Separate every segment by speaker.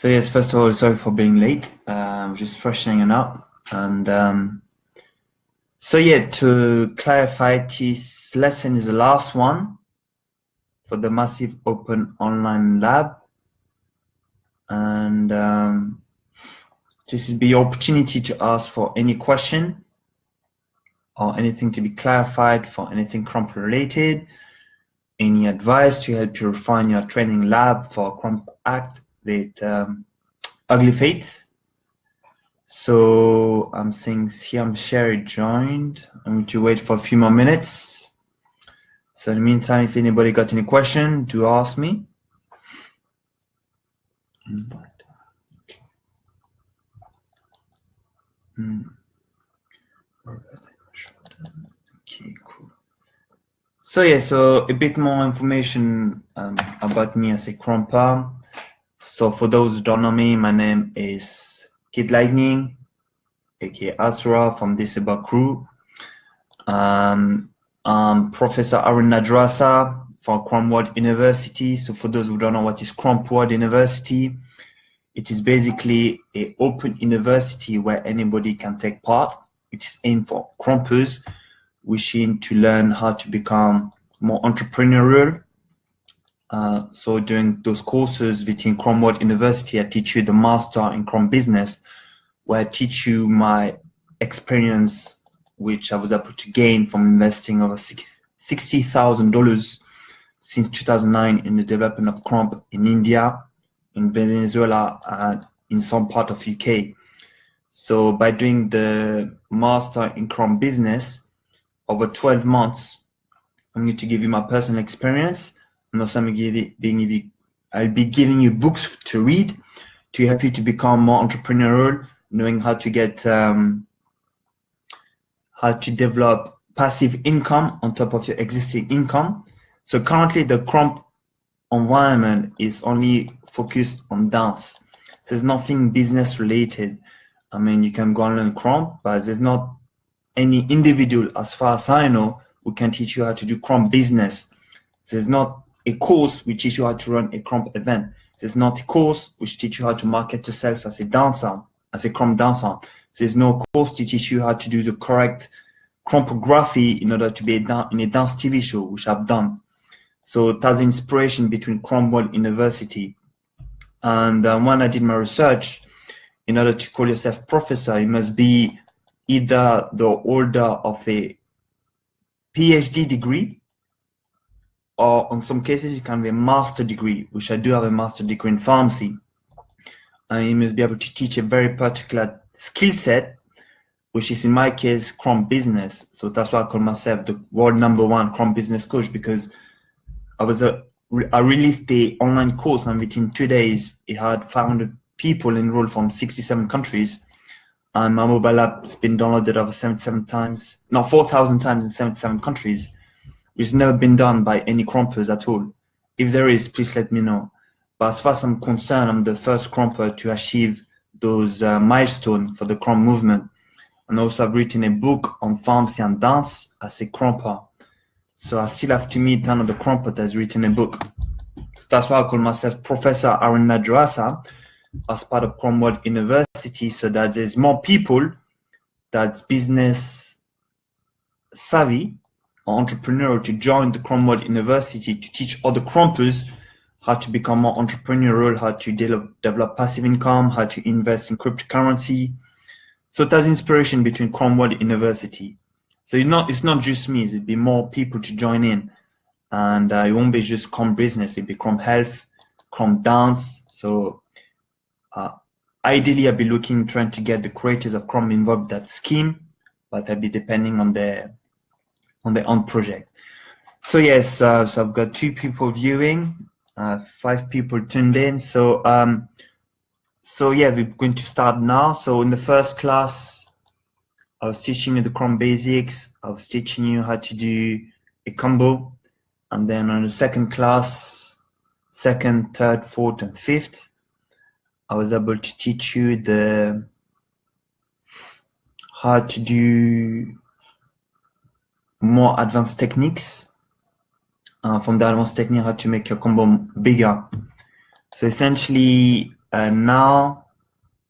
Speaker 1: So yes, first of all, sorry for being late. Just freshening up, and so yeah, to clarify, this lesson is the last one for the massive open online lab, and this will be your opportunity to ask for any question or anything to be clarified for anything Crump related, any advice to help you refine your training lab for Crump Act with Ugly Fate. So I'm seeing Sherry joined. I'm going to wait for a few more minutes. So in the meantime, if anybody got any question, do ask me. Okay, cool. So yeah, so a bit more information about me as a crumper. So for those who don't know me, my name is Kid Lightning, aka Asura from Disable Crew. Professor Arun Nadrasa from Cromworld University. So for those who don't know what is Cromworld University, it is basically an open university where anybody can take part. It is aimed for Crumpers wishing to learn how to become more entrepreneurial. So during those courses within Cromworld University, I teach you the master in Chrome business, where I teach you my experience, which I was able to gain from investing over $60,000 since 2009 in the development of Chrome in India, in Venezuela, and in some part of UK. So by doing the master in Chrome business over 12 months, I'm going to give you my personal experience, and also I'll be giving you books to read to help you to become more entrepreneurial, knowing how to get how to develop passive income on top of your existing income. So currently the Crump environment is only focused on dance. So there's nothing business related. I mean, you can go and learn Crump, but there's not any individual, as far as I know, who can teach you how to do Crump business. There's not a course which teaches you how to run a Crump event. There's not a course which teaches you how to market yourself as a dancer, as a Crump dancer. There's no course to teach you how to do the correct Crumpography in order to be in a dance TV show, which I've done. So there's inspiration between Cromwell University. And when I did my research, in order to call yourself professor, you must be either the holder of a PhD degree, or in some cases you can have a master degree, which I do have a master degree in pharmacy. And you must be able to teach a very particular skill set, which is in my case Chrome business. So that's why I call myself the world #1 Chrome business coach, because I released the online course, and within 2 days it had 500 people enrolled from 67 countries, and my mobile app has been downloaded over 4,000 times in 77 countries, which has never been done by any Crumpers at all. If there is, please let me know. But as far as I'm concerned, I'm the first Crumper to achieve those milestones for the Crump movement. And also I've written a book on pharmacy and dance as a Crumper. So I still have to meet another Crumper that has written a book. So that's why I call myself Professor Arun Nadrasa as part of Cromwell University, so that there's more people that's business savvy or entrepreneurial to join the Cromwell University to teach other Crumpers how to become more entrepreneurial, how to develop passive income, how to invest in cryptocurrency. So there's inspiration between Cromwell University. So it's not just me, it'll be more people to join in. And it won't be just Chrome business, it'll be Chrome health, Chrome dance. So ideally I'll be trying to get the creators of Chrome involved in that scheme, but I'll be depending on their own project. So yes, so I've got 2 people viewing, 5 people tuned in. So yeah, we're going to start now. So in the first class, I was teaching you the Chrome basics. I was teaching you how to do a combo. And then on the second class, 2nd, 3rd, 4th, and 5th, I was able to teach you how to do more advanced techniques. From the advanced technique, how to make your combo bigger. So essentially, And now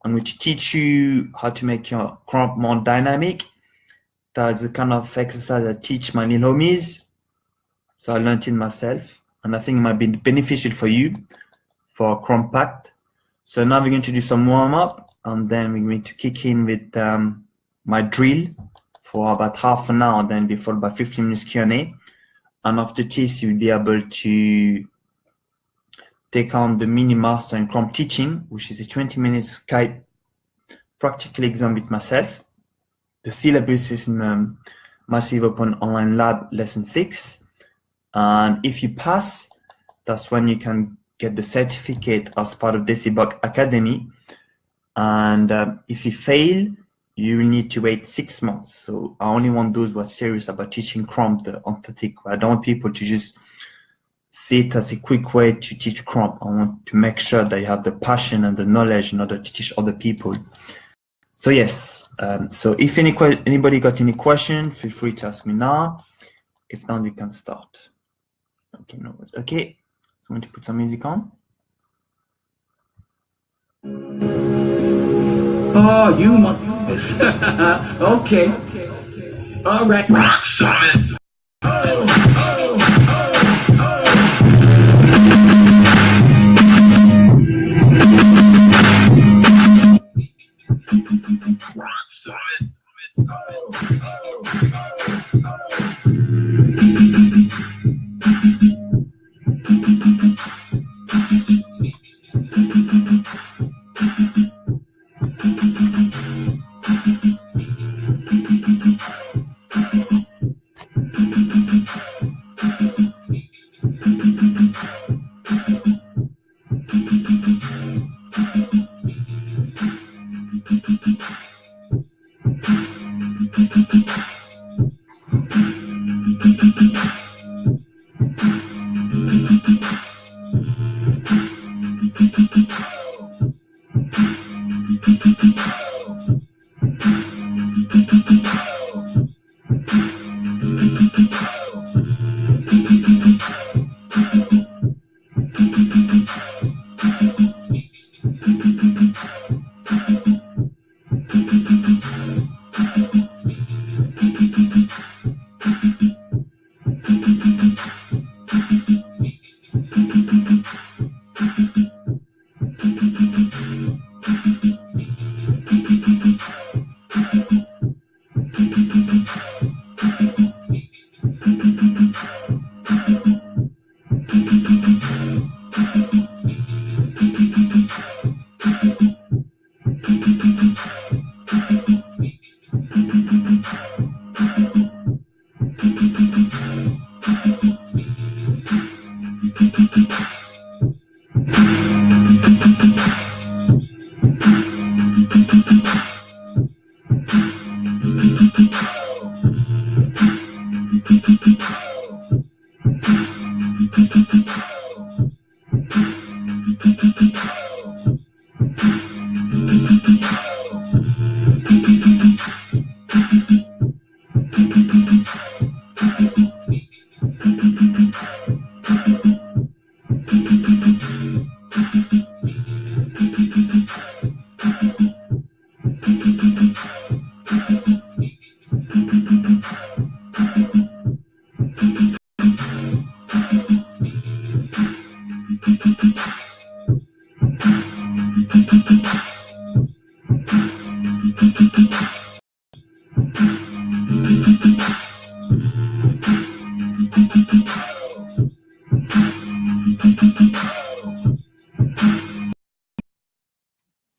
Speaker 1: I'm going to teach you how to make your crump more dynamic. That's the kind of exercise I teach my little homies. So I learned it myself, and I think it might be beneficial for you for crump pact. So now we're going to do some warm up, and then we're going to kick in with my drill for about half an hour, then be followed by 15 minutes Q&A. And after this, you'll be able to take on the mini master in crump teaching, which is a 20-minute Skype practical exam with myself. The syllabus is in Massive Open Online Lab Lesson 6. And if you pass, that's when you can get the certificate as part of Decibug Academy. And if you fail, you will need to wait 6 months. So I only want those who are serious about teaching crump, the orthotic. I don't want people to just see it as a quick way to teach crump. I want to make sure that you have the passion and the knowledge in order to teach other people. So yes, so if anybody got any question, feel free to ask me now. If not, we can start. Okay, no worries. Okay, so I'm going to put some music on.
Speaker 2: Oh, you must. Okay. All right. Rock solid. Rock solid.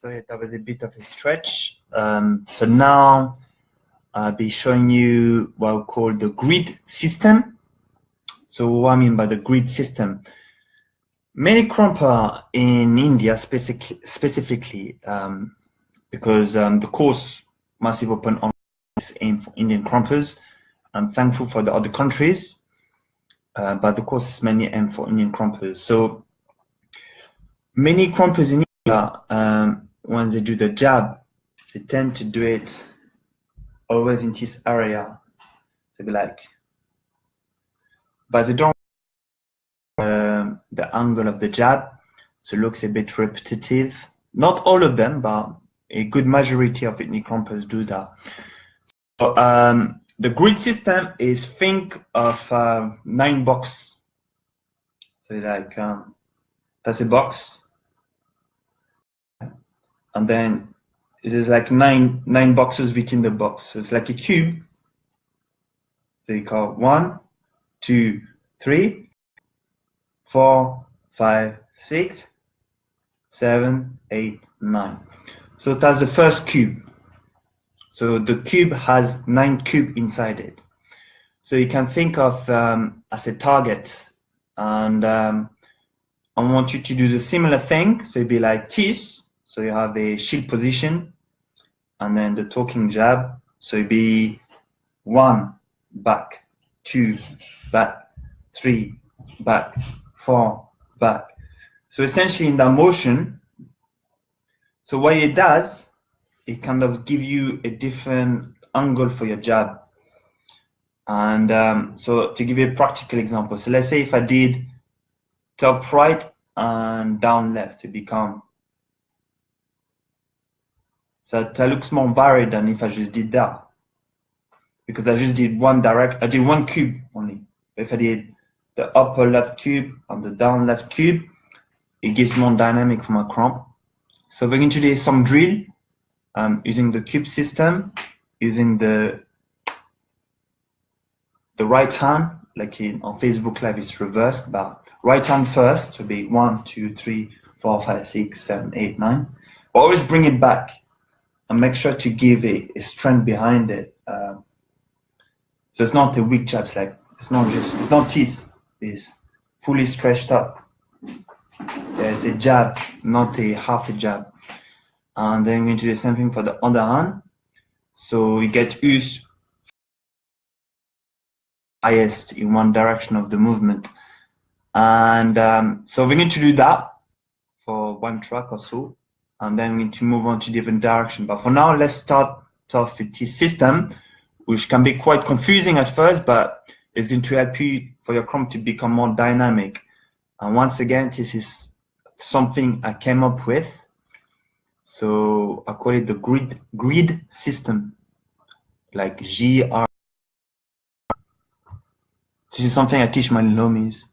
Speaker 1: So yeah, that was a bit of a stretch. So now I'll be showing you what we call the grid system. So what I mean by the grid system, many crumper in India specifically, because the course Massive Open Online is aimed for Indian crumpers. I'm thankful for the other countries, but the course is mainly aimed for Indian crumpers. So many crumpers in India, when they do the jab, they tend to do it always in this area. To be like, but they don't the angle of the jab, so it looks a bit repetitive. Not all of them, but a good majority of ethnic crumpers do that. So, the grid system is think of 9 boxes. So like that's a box, and then there's like nine boxes within the box. So it's like a cube. So you call 1, 2, 3, 4, 5, 6, 7, 8, 9. So that's the first cube. So the cube has 9 cubes inside it. So you can think of as a target, and I want you to do the similar thing. So it'd be like this. So you have a shield position, and then the talking jab. So it'd be 1, back, 2, back, 3, back, 4, back. So essentially in that motion, so what it does, it kind of give you a different angle for your jab. And so to give you a practical example, so let's say if I did top right and down left to become, so that looks more varied than if I just did that, because I just did I did one cube only. If I did the upper left cube and the down left cube, it gives more dynamic for my crump. So we're going to do some drill using the cube system, using the right hand, like on Facebook Live it's reversed, but right hand first to be 1, 2, 3, 4, 5, 6, 7, 8, 9. But always bring it back and make sure to give a strength behind it. So it's not a weak jab, it's not teeth, it's fully stretched up. Yeah, it's a jab, not a half a jab. And then we're going to do the same thing for the other hand. So you get use highest in one direction of the movement. And so we're going to do that for one track or so, and then we need to move on to different direction. But for now, let's start off with this system, which can be quite confusing at first, but it's going to help you for your crump to become more dynamic. And once again, this is something I came up with. So I call it the grid system, like GR. This is something I teach my lomies.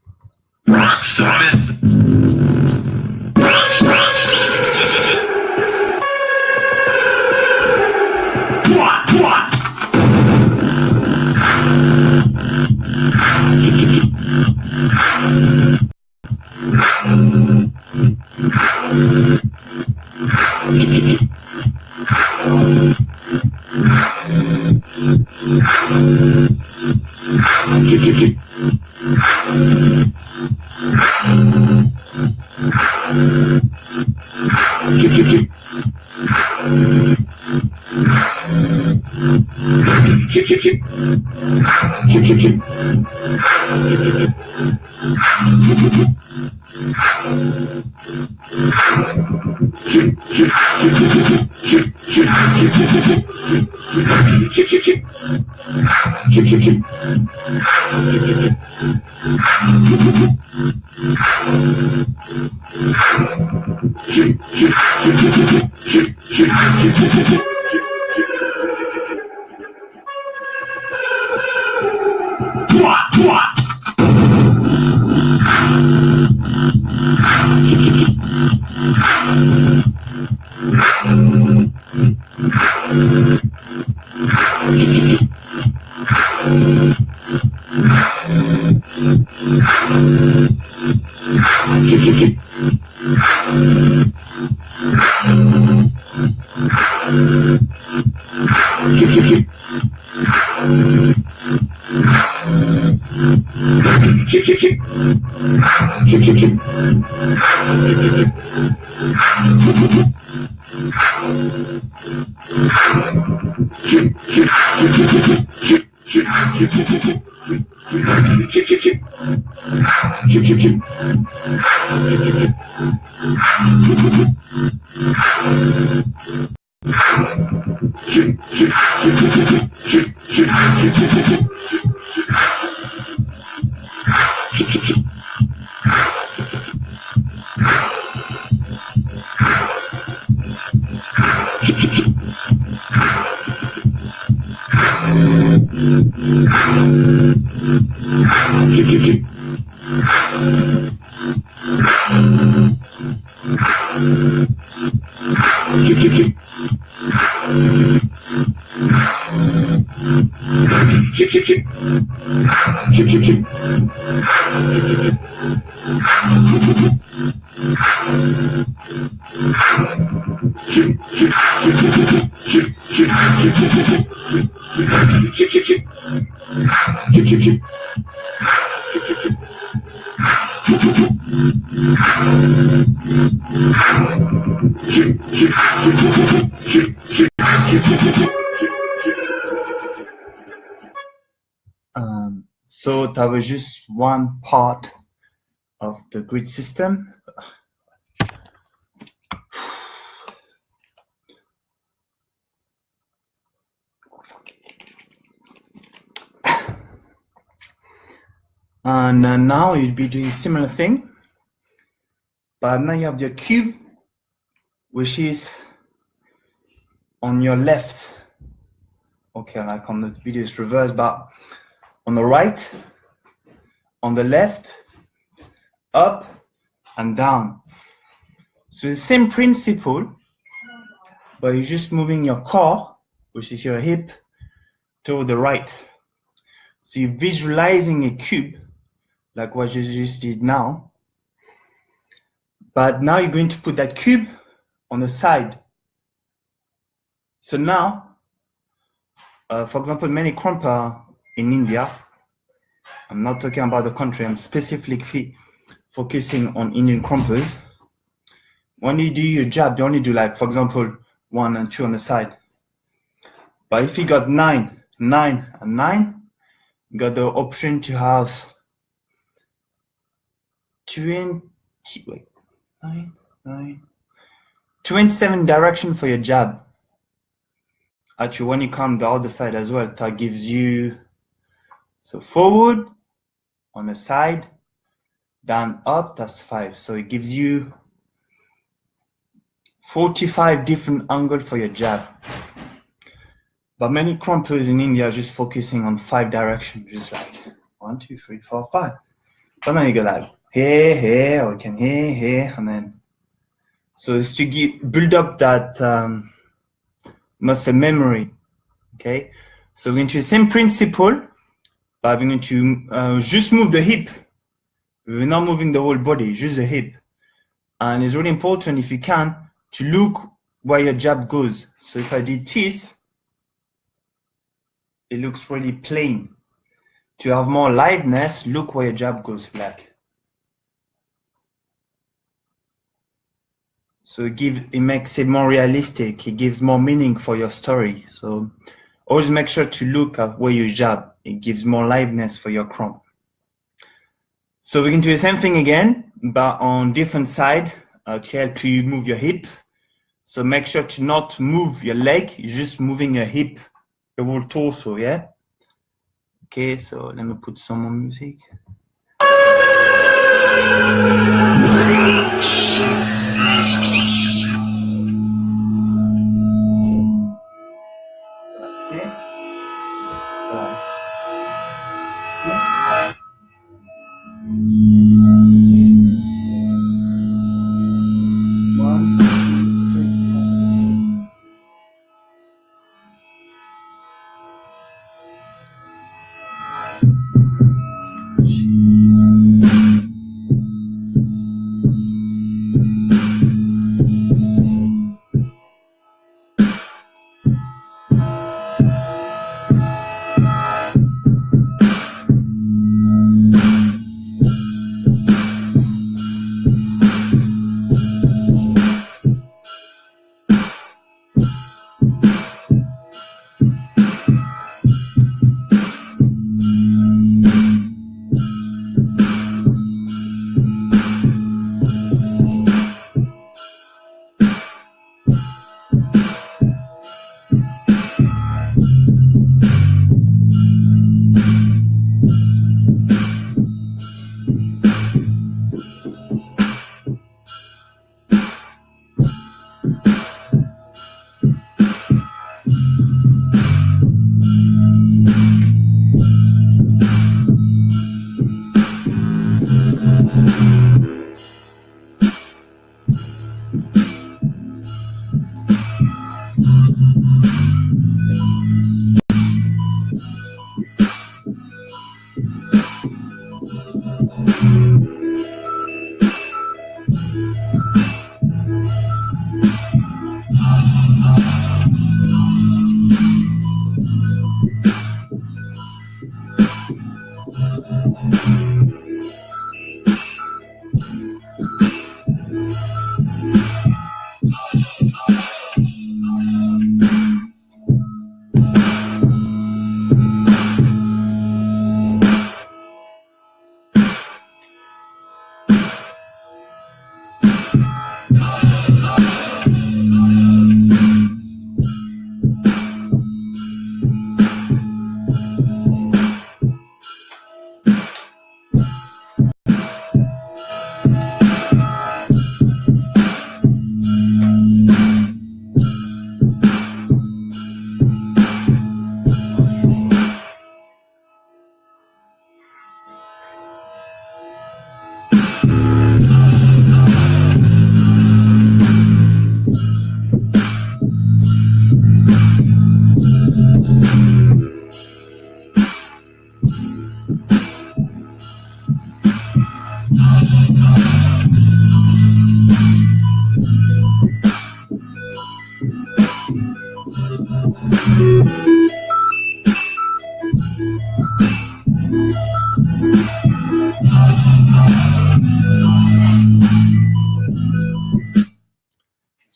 Speaker 1: So that was just one part of the grid system. And now you'll be doing similar thing, but now you have your cube, which is on your left. Okay, like on the video it's reversed, but on the right, on the left, up and down. So the same principle, but you're just moving your core, which is your hip, to the right. So you're visualizing a cube, like what you just did now. But now you're going to put that cube on the side. So now, for example, many crumpers in India, I'm not talking about the country, I'm specifically focusing on Indian crumpers. When you do your jab, you only do like, for example, 1 and 2 on the side. But if you got 9, 9, and 9, you got the option to have 27 direction for your jab. Actually, when you come the other side as well, that gives you, so forward, on the side, down, up, that's 5. So it gives you 45 different angles for your jab. But many crumpers in India are just focusing on 5 directions, just like 1, 2, 3, 4, 5. But then you go like here, or you can here, and then. So it's to build up that muscle memory. Okay, so we're going to the same principle, but we're going to just move the hip. We're not moving the whole body, just the hip. And it's really important, if you can, to look where your jab goes. So if I did this, it looks really plain. To have more liveness, look where your jab goes, like. So it makes it more realistic. It gives more meaning for your story. So always make sure to look at where you jab. It gives more liveness for your crump. So we can do the same thing again, but on different side to help you move your hip. So make sure to not move your leg. You're just moving your hip, your whole torso, yeah? Okay, so let me put some more music.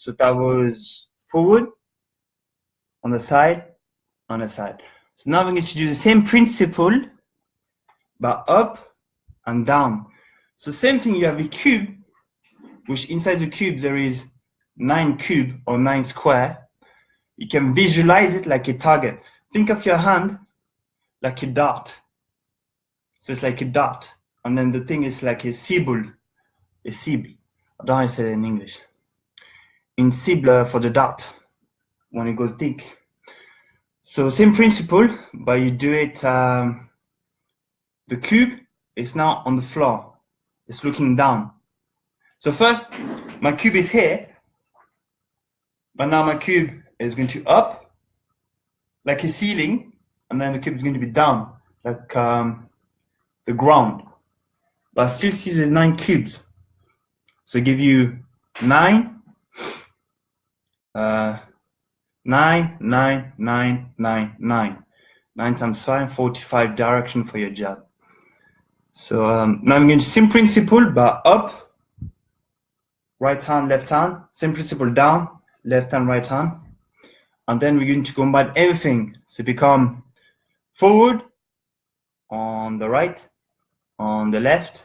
Speaker 1: So that was forward, on the side, on the side. So now we're going to do the same principle, but up and down. So same thing, you have a cube, which inside the cube there is 9 cube or 9 square. You can visualize it like a target. Think of your hand like a dart. So it's like a dart. And then the thing is like a cible. A cible. I don't know how to say it in English. In cible for the dart, when it goes deep. So same principle, but you do it, the cube is now on the floor. It's looking down. So first, my cube is here, but now my cube is going to up, like a ceiling, and then the cube is going to be down, like the ground. But I still see there's 9 cubes. So I give you 9, 9, 9, 9, 9, 9. 9 times 5, 45 direction for your job. So now I'm going to same principle, but up, right hand, left hand, same principle down, left hand, right hand. And then we're going to combine everything. So become forward, on the right, on the left,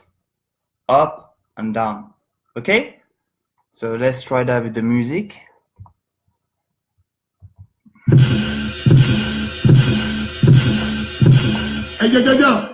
Speaker 1: up and down. Okay? So let's try that with the music.
Speaker 2: Hey, yo.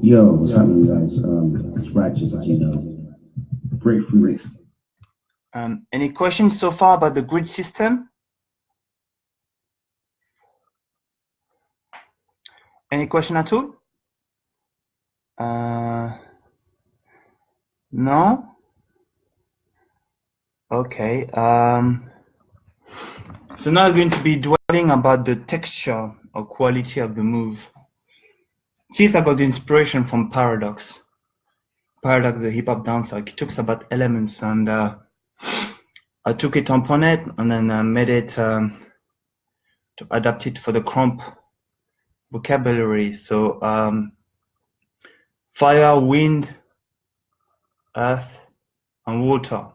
Speaker 2: Yo, what's happening, guys? It's Righteous, as you know. Breakthrough Risk.
Speaker 1: Any questions so far about the grid system? Any question at all? No? Okay. So now I'm going to be dwelling about the texture or quality of the move. This I got the inspiration from Paradox. Paradox, the hip-hop dancer, he talks about elements, and I took it upon it and then I made it to adapt it for the crump vocabulary. So fire, wind, earth, and water.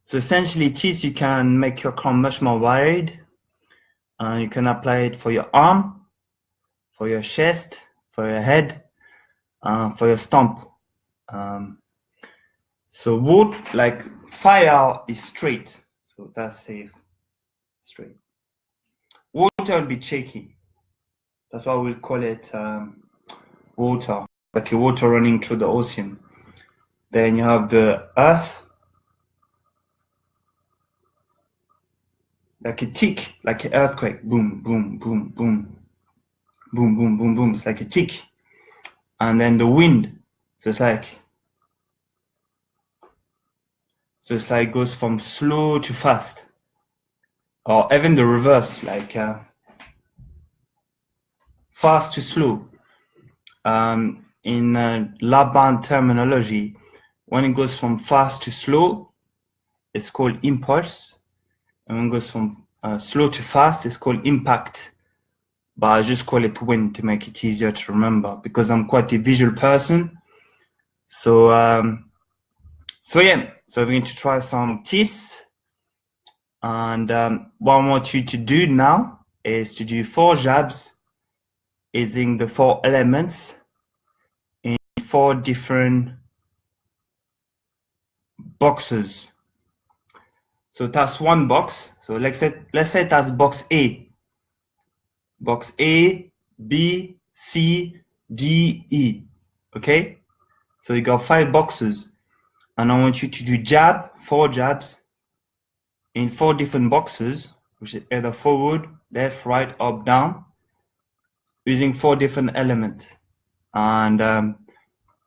Speaker 1: So essentially, this you can make your crump much more varied. You can apply it for your arm, for your chest, for your head, for your stomp. So wood, like fire, is straight, so that's safe, straight. Water will be shaky. That's why we'll call it water, like a water running through the ocean. Then you have the earth, like a tick, like an earthquake, boom, boom, boom, boom, boom, boom, boom, boom. It's like a tick. And then the wind, so it's like goes from slow to fast, or even the reverse, like fast to slow. In lab band terminology, when it goes from fast to slow, it's called impulse, and when it goes from slow to fast, it's called impact. But I just call it wind to make it easier to remember, because I'm quite a visual person. So yeah, so I'm going to try some tests, and what I want you to do now is to do 4 jabs using the 4 elements in 4 different boxes. So that's one box. So let's say that's box A. Box A, B, C, D, E. Okay? So you got 5 boxes. And I want you to do 4 jabs in 4 different boxes, which is either forward, left, right, up, down, using 4 different elements. And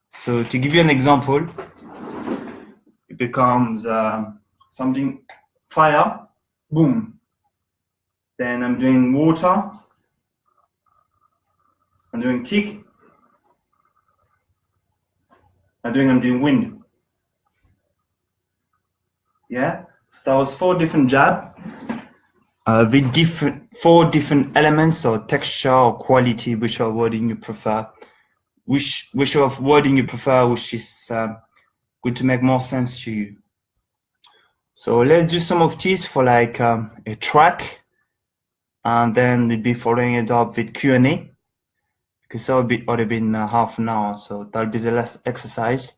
Speaker 1: so to give you an example, it becomes something fire, boom. Then I'm doing water, I'm doing tick, I'm doing wind. Yeah, so that was 4 different jabs with 4 different elements or texture or quality, whichever wording you prefer, whichever wording you prefer, which is going to make more sense to you. So let's do some of these for like a track, and then we'll be following it up with Q&A, because that would be already been half an hour, so that'll be the last exercise.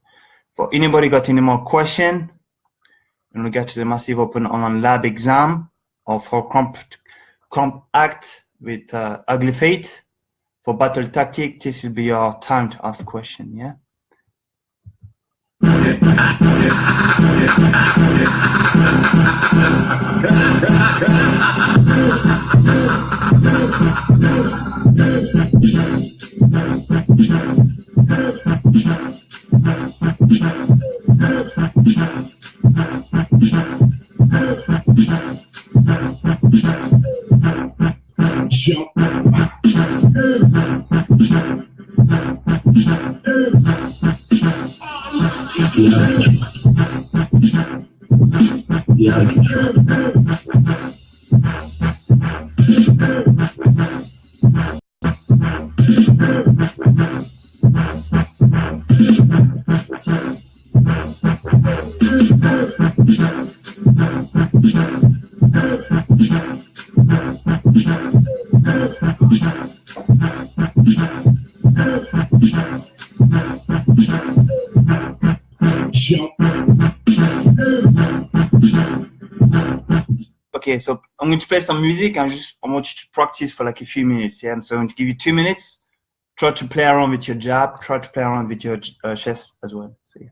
Speaker 1: For anybody got any more question in regard to the Massive Open Online Lab exam, or for Crump Act with Ugly Fate, for Battle Tactic, this will be your time to ask question, yeah?
Speaker 2: Jump. Yeah, I can try.
Speaker 1: Okay, so I'm going to play some music and I want you to practice for like a few minutes. Yeah, so I'm going to give you 2 minutes. Try to play around with your jab. Try to play around with your chest as well. So yeah.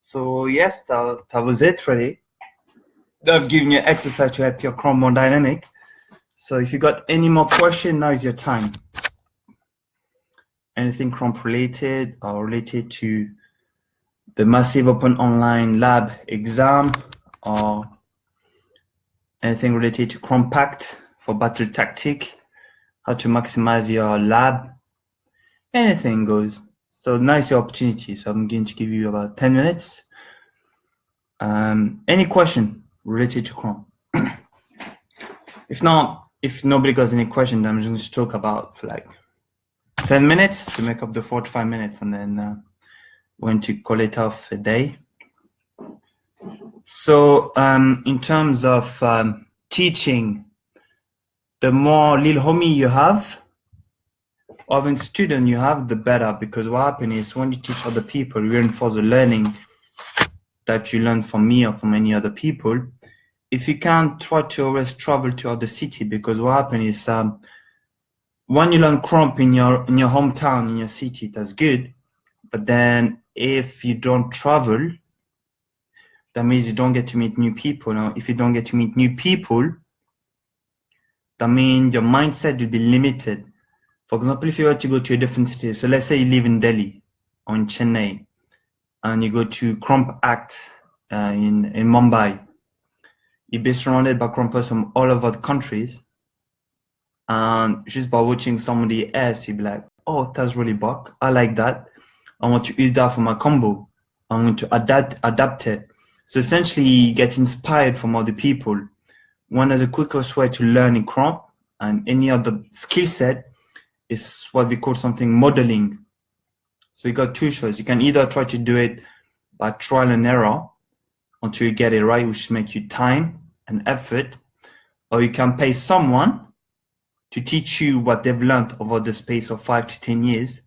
Speaker 1: So yes, that was it really. I've given you exercise to help your chrome more dynamic. So if you got any more question, now is your time. Anything chrome related or related to the massive open online lab exam, or anything related to compact for battle tactic, how to maximize your lab, anything goes. So nice opportunity. So I'm going to give you about 10 minutes. Any question related to Chrome? If not, if nobody got any question, then I'm just going to talk about for like 10 minutes to make up the 45 minutes, and then going to call it off a day. So in terms of teaching, the more little homie you have, or even student you have, the better, because what happens is when you teach other people, you reinforce the learning that you learn from me or from any other people. If you can't, try to always travel to other city, because what happens is when you learn Chrome in your hometown, in your city, that's good. But then if you don't travel, that means you don't get to meet new people. Now, if you don't get to meet new people, that means your mindset will be limited. For example, if you were to go to a different city, so let's say you live in Delhi or in Chennai, and you go to Chrome Act in Mumbai, you'll be surrounded by Crumpers from all over the countries. And just by watching somebody else, you'll be like, oh, that's really buck. I like that. I want to use that for my combo. I'm going to adapt it. So essentially, you get inspired from other people. One of the quickest way to learn in Chrome and any other skill set is what we call something modeling. So you got two choices. You can either try to do it by trial and error until you get it right, which makes you time and effort, or you can pay someone to teach you what they've learned over the space of 5 to 10 years,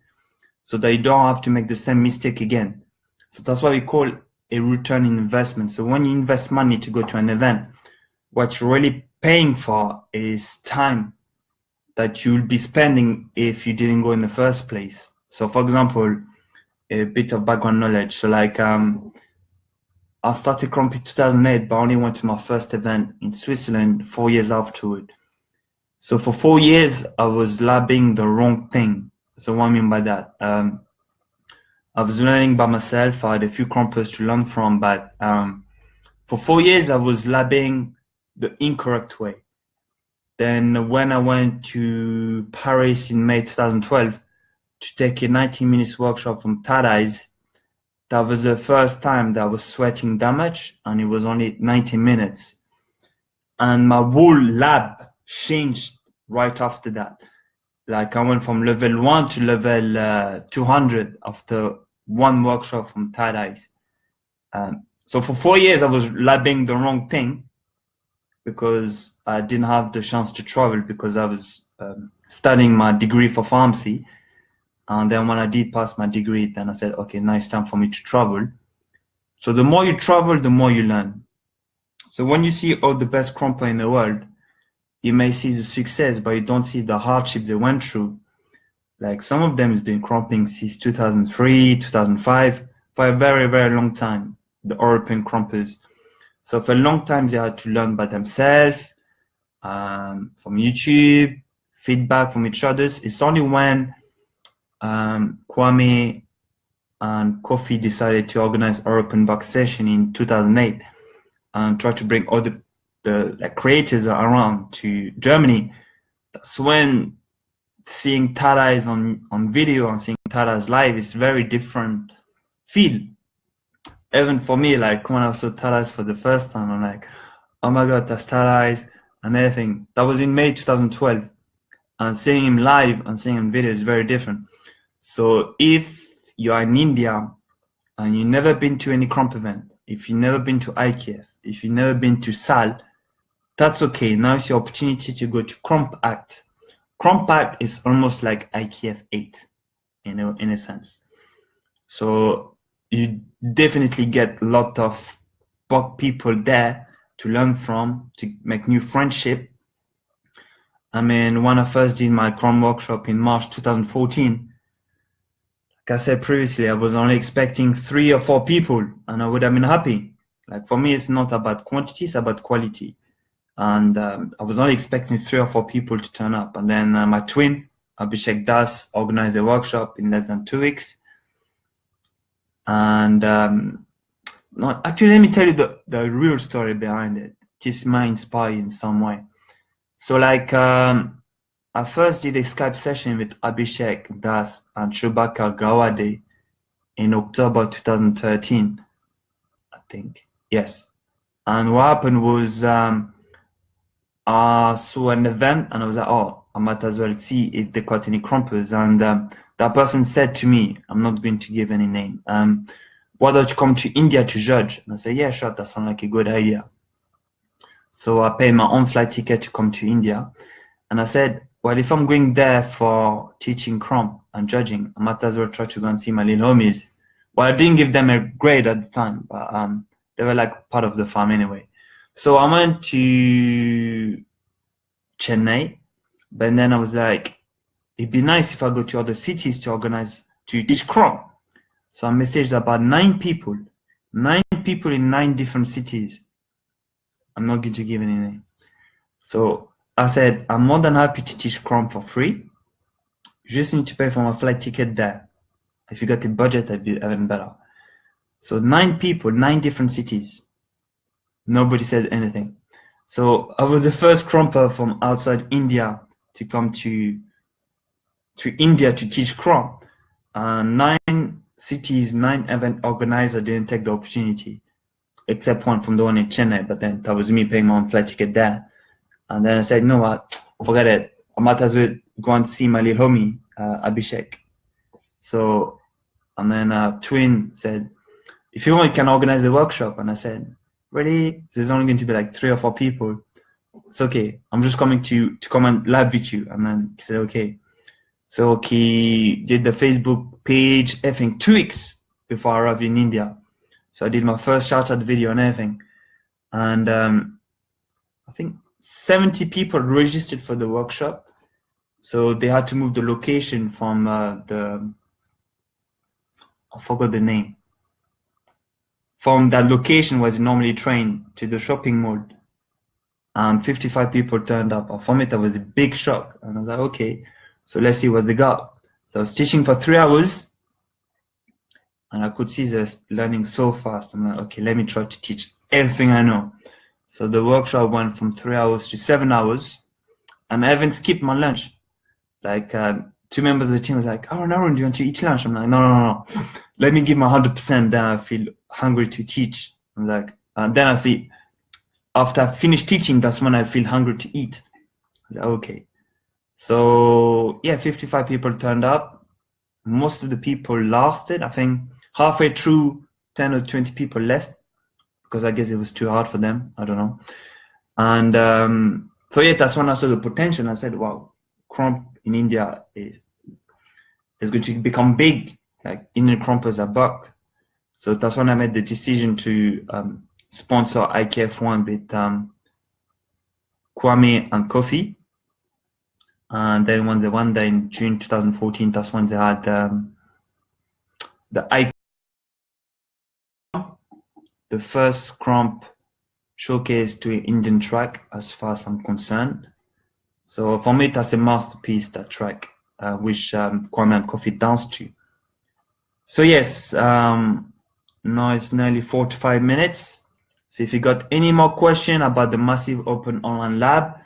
Speaker 1: so that you don't have to make the same mistake again. So that's what we call a return on investment. So when you invest money to go to an event, what you're really paying for is time that you'll be spending if you didn't go in the first place. So for example, a bit of background knowledge. So like I started Chrome in 2008, but I only went to my first event in Switzerland 4 years afterward. So for 4 years, I was labbing the wrong thing. So what I mean by that? I was learning by myself. I had a few crumpers to learn from, but for 4 years, I was labbing the incorrect way. Then when I went to Paris in May 2012 to take a 90 minutes workshop from Tadais, that was the first time that I was sweating that much, and it was only 90 minutes. And my whole lab changed right after that. Like I went from level 1 to level 200 after one workshop from Tadais. So for 4 years, I was labbing the wrong thing because I didn't have the chance to travel because I was studying my degree for pharmacy. And then when I did pass my degree, then I said, okay, now it's time for me to travel. So the more you travel, the more you learn. So when you see all the best crumper in the world, you may see the success, but you don't see the hardship they went through. Like some of them has been crumping since 2003, 2005, for a very, very long time, the European crumpers. So for a long time, they had to learn by themselves, from YouTube, feedback from each other. It's only when Kwame and Kofi decided to organize an open box session in 2008 and try to bring all the like creators around to Germany. That's when seeing Tadais on video and seeing Tadais live is very different feel. Even for me, like when I saw Tadais for the first time, I'm like, oh my god, that's Tadais and everything. That was in May 2012. And seeing him live and seeing him video is very different. So if you are in India and you've never been to any crump event, if you've never been to IKF, if you've never been to SAL, that's okay. Now it's your opportunity to go to Crump Act. Crump Act is almost like IKF 8, in a sense. So you definitely get a lot of people there to learn from, to make new friendship. I mean, when I first did my Chrome workshop in March 2014, like I said previously, I was only expecting 3 or 4 people and I would have been happy. Like for me, it's not about quantity, it's about quality. And I was only expecting 3 or 4 people to turn up. And then my twin, Abhishek Das, organized a workshop in less than 2 weeks. And no, actually, let me tell you the real story behind it. This might inspire you in some way. So like, I first did a Skype session with Abhishek Das and Shubhakar Gawade in October 2013, I think. Yes. And what happened was I saw an event and I was like, oh, I might as well see if they got any crumpers. And that person said to me, I'm not going to give any name, why don't you come to India to judge? And I said, yeah, sure, that sounds like a good idea. So I paid my own flight ticket to come to India. And I said, well, if I'm going there for teaching crump and judging, I might as well try to go and see my little homies. Well, I didn't give them a grade at the time, but they were like part of the farm anyway. So I went to Chennai, but then I was like, it'd be nice if I go to other cities to organize, to teach crump. So I messaged about 9 people in 9 different cities. I'm not going to give any name. So I said, I'm more than happy to teach Chrome for free. You just need to pay for my flight ticket there. If you got a budget, that'd be even better. So 9 people, 9 different cities. Nobody said anything. So I was the first crumper from outside India to come to India to teach Chrome. 9 cities, 9 event organizers didn't take the opportunity, except one from the one in Chennai, but then that was me paying my own flight ticket there. And then I said, no, what? Forget it. I might as well go and see my little homie, Abhishek. So, and then Twin said, if you want, you can organize a workshop. And I said, really? There's only going to be like 3 or 4 people. It's okay. I'm just coming to come and lab with you. And then he said, okay. So he did the Facebook page, everything, 2 weeks before I arrived in India. So I did my first shout out video and everything. And I think 70 people registered for the workshop. So they had to move the location from I forgot the name. From that location was normally trained to the shopping mall. and 55 people turned up. And for me, that was a big shock. And I was like, okay, so let's see what they got. So I was teaching for 3 hours, and I could see they're learning so fast. I'm like, okay, let me try to teach everything I know. So the workshop went from 3 hours to 7 hours, and I even skipped my lunch. Like, 2 members of the team was like, "Oh, Aaron, do you want to eat lunch?" I'm like, no. Let me give my 100%, then I feel hungry to teach. I'm like, then I feel, after I finish teaching, that's when I feel hungry to eat. I was like, okay. So yeah, 55 people turned up. Most of the people lasted. I think halfway through, 10 or 20 people left because I guess it was too hard for them. I don't know. And so yeah, that's when I saw the potential. I said, wow, Crump in India is going to become big. Like Indian Crumpers are back. So that's when I made the decision to sponsor IKF1 with Kwame and Kofi. And then when they won there in June 2014, that's when they had the the first Crump showcase to an Indian track, as far as I'm concerned. So for me, that's a masterpiece, that track, which Kwame and Kofi danced to. So yes, now it's nearly 45 minutes. So if you got any more question about the Massive Open Online Lab,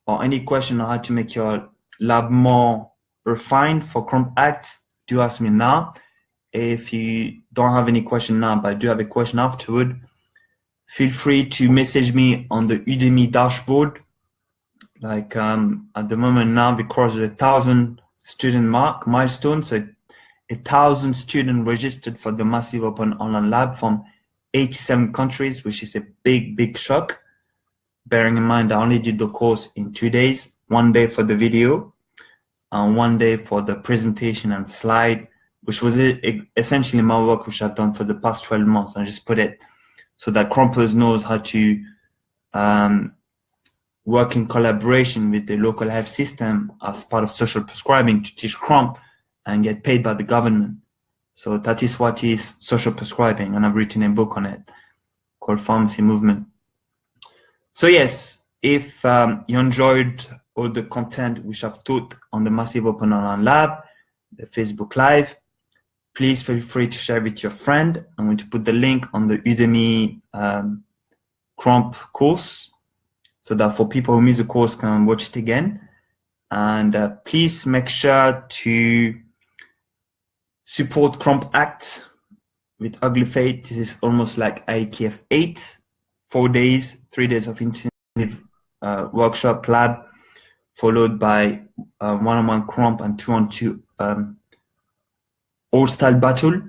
Speaker 1: or any question on how to make your lab more refined for Crump Act, do ask me now. If you don't have any question now, but do have a question afterward, feel free to message me on the Udemy dashboard. Like at the moment now, because of the 1,000 student milestone, so 1,000 students registered for the Massive Open Online Lab from 87 countries, which is a big shock. Bearing in mind, I only did the course in 2 days, 1 day for the video and 1 day for the presentation and slide, which was essentially my work, which I've done for the past 12 months. I just put it so that Crumpers knows how to work in collaboration with the local health system as part of social prescribing to teach Crump and get paid by the government. So that is what is social prescribing, and I've written a book on it called Pharmacy Movement. So yes, if you enjoyed all the content which I've taught on the Massive Open Online Lab, the Facebook Live, please feel free to share with your friend. I'm going to put the link on the Udemy Crump course, so that for people who miss the course can watch it again. And please make sure to support Crump Act with Ugly Fate. This is almost like IKF 8, 4 days, 3 days of intensive workshop lab, followed by one-on-one Crump and two-on-two all-style battle.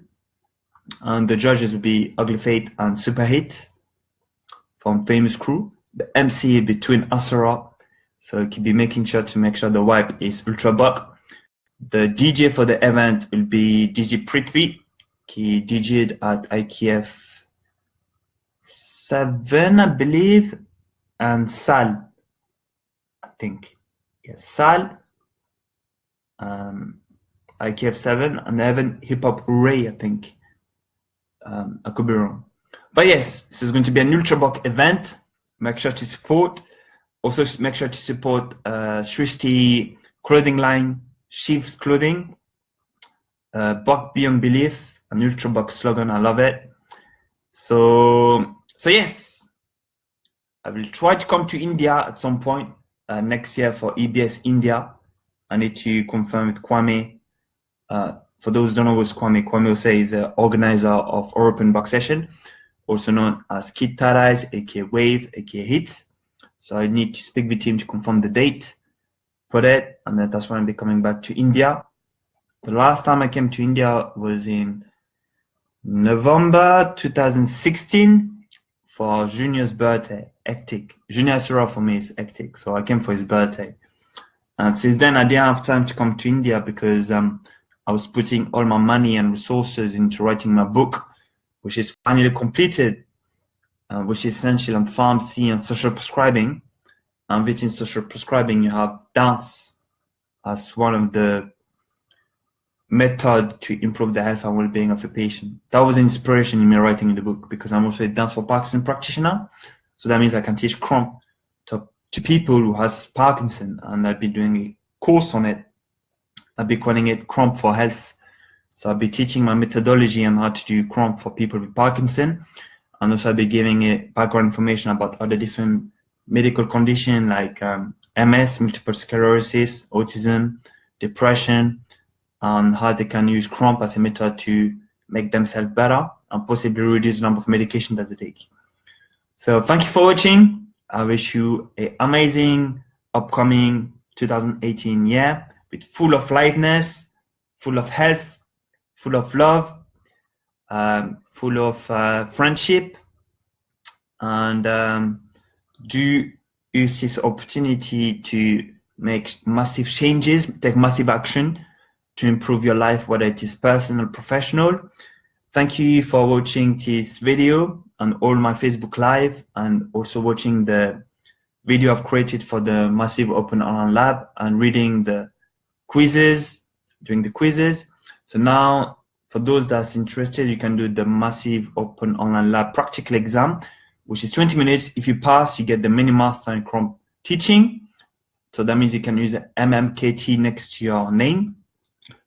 Speaker 1: And the judges will be Ugly Fate and Super Hit from Famous Crew. The MC between Asura, so keep be making sure the wipe is Ultra Buck. The DJ for the event will be DJ Prithvi. He DJ'd at IKF 7, I believe, and Sal, I think. Yes, Sal, IKF 7, and even Hip Hop Ray, I think. I could be wrong. But yes, this is going to be an Ultra Buck event. Make sure to support. Also, make sure to support Srishti clothing line, Shiv's Clothing, Buck Beyond Belief, an Ultra Buck slogan. I love it. So yes, I will try to come to India at some point next year for EBS India. I need to confirm with Kwame. For those who don't know who's Kwame, Kwame Osei is the organizer of Open Buck Session, also known as Kid Tarais, aka Wave, aka Hits. So I need to speak with him to confirm the date for that, and then that's when I'll be coming back to India. The last time I came to India was in November 2016 for Junior's birthday. Hectic. Junior Asura for me is hectic, so I came for his birthday. And since then, I didn't have time to come to India because I was putting all my money and resources into writing my book, which is finally completed, which is essentially on pharmacy and social prescribing. And within social prescribing, you have dance as one of the method to improve the health and well-being of a patient. That was an inspiration in me writing the book, because I'm also a dance for Parkinson practitioner. So that means I can teach Crump to to people who has Parkinson, and I'll be doing a course on it. I'll be calling it Cramp for Health. So I'll be teaching my methodology on how to do cramp for people with Parkinson, and also I'll be giving it background information about other different medical conditions like MS, multiple sclerosis, autism, depression, and how they can use cramp as a method to make themselves better and possibly reduce the number of medication that they take. So thank you for watching. I wish you an amazing upcoming 2018 year with full of liveness, full of health, full of love, full of friendship, and do use this opportunity to make massive changes, take massive action to improve your life, whether it is personal or professional. Thank you for watching this video and all my Facebook Live, and also watching the video I've created for the Massive Open Online Lab and reading the quizzes, doing the quizzes. So now, for those that's interested, you can do the Massive Open Online Lab practical exam, which is 20 minutes. If you pass, you get the mini master in cramp teaching. So that means you can use the MMKT next to your name.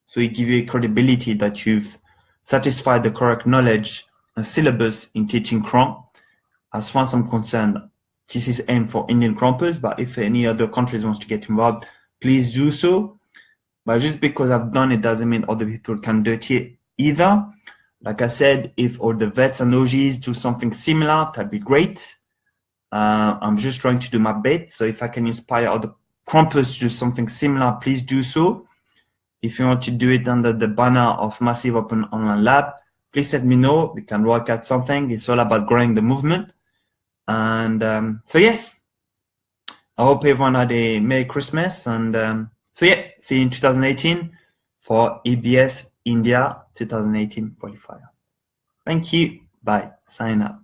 Speaker 1: So it gives you a credibility that you've satisfied the correct knowledge and syllabus in teaching cramp. As far as I'm concerned, this is aimed for Indian crampers, but if any other countries wants to get involved, please do so. But just because I've done it doesn't mean other people can do it either. Like I said, if all the vets and OGs do something similar, that'd be great. I'm just trying to do my bit. So if I can inspire other crampers to do something similar, please do so. If you want to do it under the banner of Massive Open Online Lab, please let me know. We can work out something. It's all about growing the movement. And so yes, I hope everyone had a Merry Christmas. And so yeah, see you in 2018 for EBS India 2018 qualifier. Thank you. Bye. Sign up.